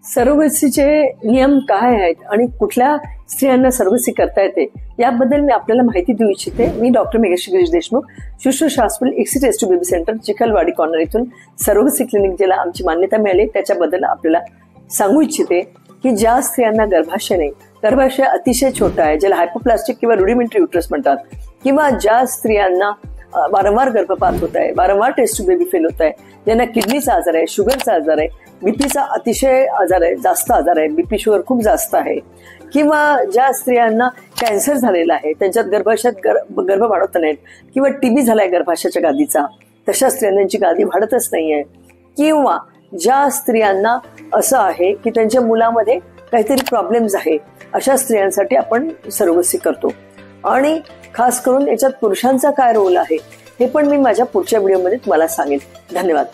सरोगसीचे नियम काय आहेत आणि कुठल्या स्त्रियांना सरोगसी करता येते याबद्दल मी आपल्याला माहिती देऊ इच्छिते। मी डॉक्टर मेघश्री गिरीश देशमुख, शुश्रूषा हॉस्पिटल एक्सी test tube baby centre Chikhalwadi corner इथून सरोगसी क्लिनिक ज्याला आमची मान्यता मिळाली त्याच्याबद्दल आपल्याला सांगू इच्छिते की ज्या स्त्रियांना गर्भाशय नाही, गर्भाशय अतिशय छोटा आहे ज्याला हायपोप्लास्टिक किंवा रुडिमेंटरी युट्रस म्हणतात, किंवा ज्या स्त्रियांना वारंवार गर्भपात होत आहे, वारंवार टेस्ट टू बेबी फेल होत आहे, ज्यांना किडनीचा आजार आहे, शुगरचा आजार आहे, बीपीचा अतिशय आजार आहे, जास्त आजार आहे, बीपी शुगर खूप जास्त आहे, किंवा ज्या स्त्रियांना कॅन्सर झालेला आहे त्यांच्यात गर्भाशयात गर्भ वाढत नाहीत, किंवा टीबी झालाय गर्भाशयाच्या गादीचा तशा स्त्रियांना त्यांची गादी वाढतच नाहीये, किंवा ज्या स्त्रियांना असं आहे की त्यांच्या मुलामध्ये काहीतरी प्रॉब्लेम्स आहे, अशा स्त्रियांसाठी आपण सरोगसी करतो। आणि खास करून याच्यात पुरुषांचा काय रोल आहे हे पण मी माझ्या पुढच्या व्हिडिओमध्ये तुम्हाला सांगेन। धन्यवाद।